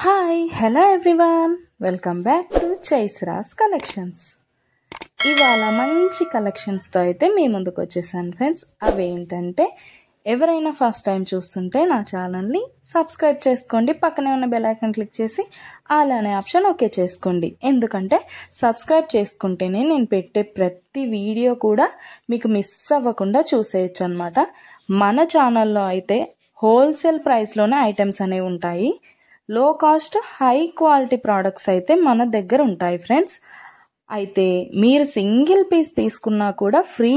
Hi hello everyone, welcome back to చైస్రాస్ collections. ఇవాళ మంచి కలెక్షన్స్తో అయితే మీ ముందుకు వచ్చేసాను ఫ్రెండ్స్. అవి ఏంటంటే, ఎవరైనా ఫస్ట్ టైం చూస్తుంటే నా ఛానల్ని సబ్స్క్రైబ్ చేసుకోండి, పక్కనే ఉన్న బెల్ ఐకాన్ క్లిక్ చేసి ఆల్ అనే ఆప్షన్ ఓకే చేసుకోండి. ఎందుకంటే సబ్స్క్రైబ్ చేసుకుంటేనే నేను పెట్టే ప్రతి వీడియో కూడా మీకు మిస్ అవ్వకుండా చూసేయచ్చు అనమాట. మన ఛానల్లో అయితే హోల్సేల్ ప్రైస్లోనే ఐటమ్స్ అనేవి ఉంటాయి. లో కాస్ట్ హై క్వాలిటీ ప్రోడక్ట్స్ అయితే మన దగ్గర ఉంటాయి ఫ్రెండ్స్. అయితే మీరు సింగిల్ పీస్ తీసుకున్నా కూడా ఫ్రీ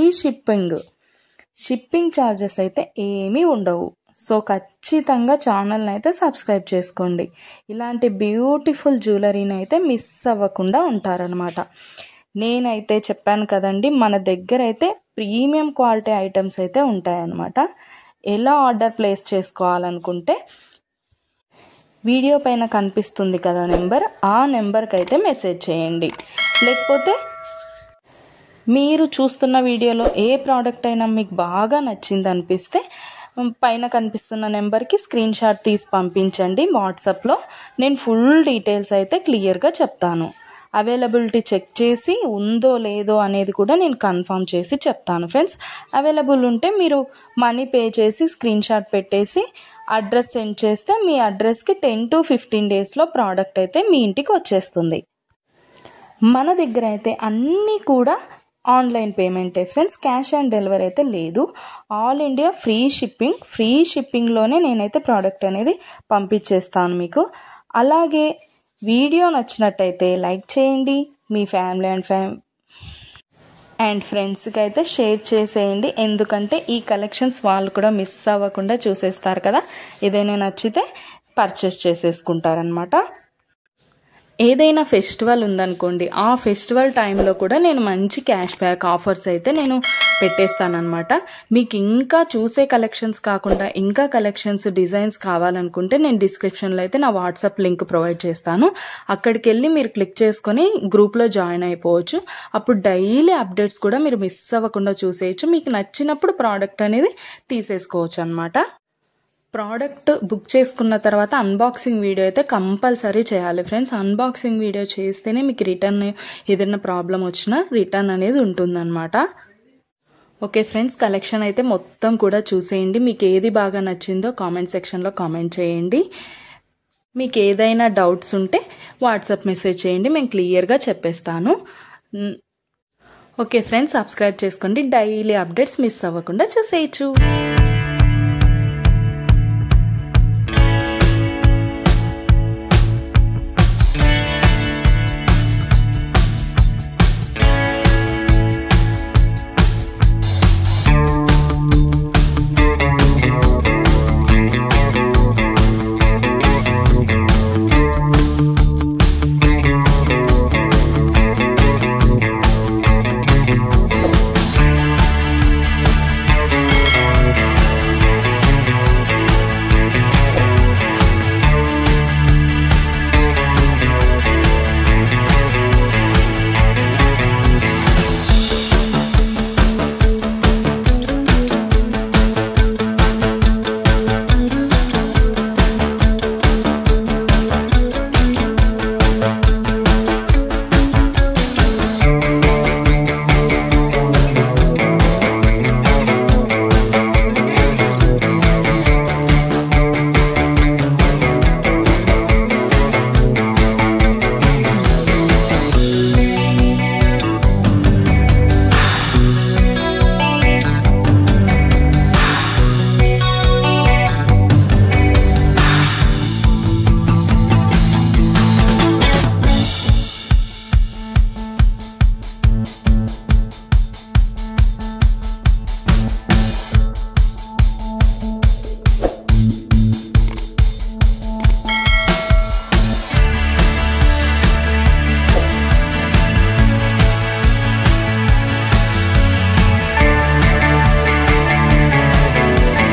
షిప్పింగ్ ఛార్జెస్ అయితే ఏమీ ఉండవు. సో ఖచ్చితంగా ఛానల్ని అయితే సబ్స్క్రైబ్ చేసుకోండి. ఇలాంటి బ్యూటిఫుల్ జ్యువెలరీని అయితే మిస్ అవ్వకుండా ఉంటారనమాట. నేనైతే చెప్పాను కదండి, మన దగ్గర అయితే ప్రీమియం క్వాలిటీ ఐటమ్స్ అయితే ఉంటాయన్నమాట. ఎలా ఆర్డర్ ప్లేస్ చేసుకోవాలనుకుంటే వీడియో పైన కనిపిస్తుంది కదా నెంబర్, ఆ నెంబర్కి అయితే మెసేజ్ చేయండి. లేకపోతే మీరు చూస్తున్న వీడియోలో ఏ ప్రోడక్ట్ అయినా మీకు బాగా నచ్చింది అనిపిస్తే పైన కనిపిస్తున్న నెంబర్కి స్క్రీన్ షాట్ తీసి పంపించండి వాట్సాప్లో. నేను ఫుల్ డీటెయిల్స్ అయితే క్లియర్గా చెప్తాను. అవైలబిలిటీ చెక్ చేసి ఉందో లేదో అనేది కూడా నేను కన్ఫర్మ్ చేసి చెప్తాను ఫ్రెండ్స్. అవైలబుల్ ఉంటే మీరు మనీ పే చేసి స్క్రీన్ షాట్ పెట్టేసి అడ్రస్ సెండ్ చేస్తే మీ అడ్రస్కి 10 to 15 డేస్లో ప్రోడక్ట్ అయితే మీ ఇంటికి వచ్చేస్తుంది. మన దగ్గర అయితే అన్నీ కూడా ఆన్లైన్ పేమెంటే ఫ్రెండ్స్, క్యాష్ ఆన్ డెలివరీ అయితే లేదు. ఆల్ ఇండియా ఫ్రీ షిప్పింగ్లోనే నేనైతే ప్రోడక్ట్ అనేది పంపించేస్తాను మీకు. అలాగే వీడియో నచ్చినట్టయితే లైక్ చేయండి, మీ ఫ్యామిలీ అండ్ ఫ్రెండ్స్కి అయితే షేర్ చేసేయండి. ఎందుకంటే ఈ కలెక్షన్స్ వాళ్ళు కూడా మిస్ అవ్వకుండా చూసేస్తారు కదా. ఏదైనా నచ్చితే పర్చేస్ చేసేసుకుంటారనమాట. ఏదైనా ఫెస్టివల్ ఉందనుకోండి, ఆ ఫెస్టివల్ టైంలో కూడా నేను మంచి క్యాష్ బ్యాక్ ఆఫర్స్ అయితే నేను పెట్టేస్తానమాట. మీకు ఇంకా చూసే కలెక్షన్స్ కాకుండా ఇంకా కలెక్షన్స్ డిజైన్స్ కావాలనుకుంటే నేను డిస్క్రిప్షన్లో అయితే నా వాట్సాప్ లింక్ ప్రొవైడ్ చేస్తాను. అక్కడికి వెళ్ళి మీరు క్లిక్ చేసుకొని గ్రూప్లో జాయిన్ అయిపోవచ్చు. అప్పుడు డైలీ అప్డేట్స్ కూడా మీరు మిస్ అవ్వకుండా చూసేయచ్చు. మీకు నచ్చినప్పుడు ప్రోడక్ట్ అనేది తీసేసుకోవచ్చు అనమాట. ప్రోడక్ట్ బుక్ చేసుకున్న తర్వాత అన్బాక్సింగ్ వీడియో అయితే కంపల్సరీ చేయాలి ఫ్రెండ్స్. అన్బాక్సింగ్ వీడియో చేస్తేనే మీకు రిటర్న్ ఏదైనా ప్రాబ్లం వచ్చినా రిటర్న్ అనేది ఉంటుందన్నమాట. ఓకే ఫ్రెండ్స్, కలెక్షన్ అయితే మొత్తం కూడా చూసేయండి. మీకు ఏది బాగా నచ్చిందో కామెంట్ సెక్షన్లో కామెంట్ చేయండి. మీకు ఏదైనా డౌట్స్ ఉంటే వాట్సాప్ మెసేజ్ చేయండి, మేము క్లియర్గా చెప్పేస్తాను. ఓకే ఫ్రెండ్స్, సబ్స్క్రైబ్ చేసుకోండి, డైలీ అప్డేట్స్ మిస్ అవ్వకుండా చూసేయచ్చు.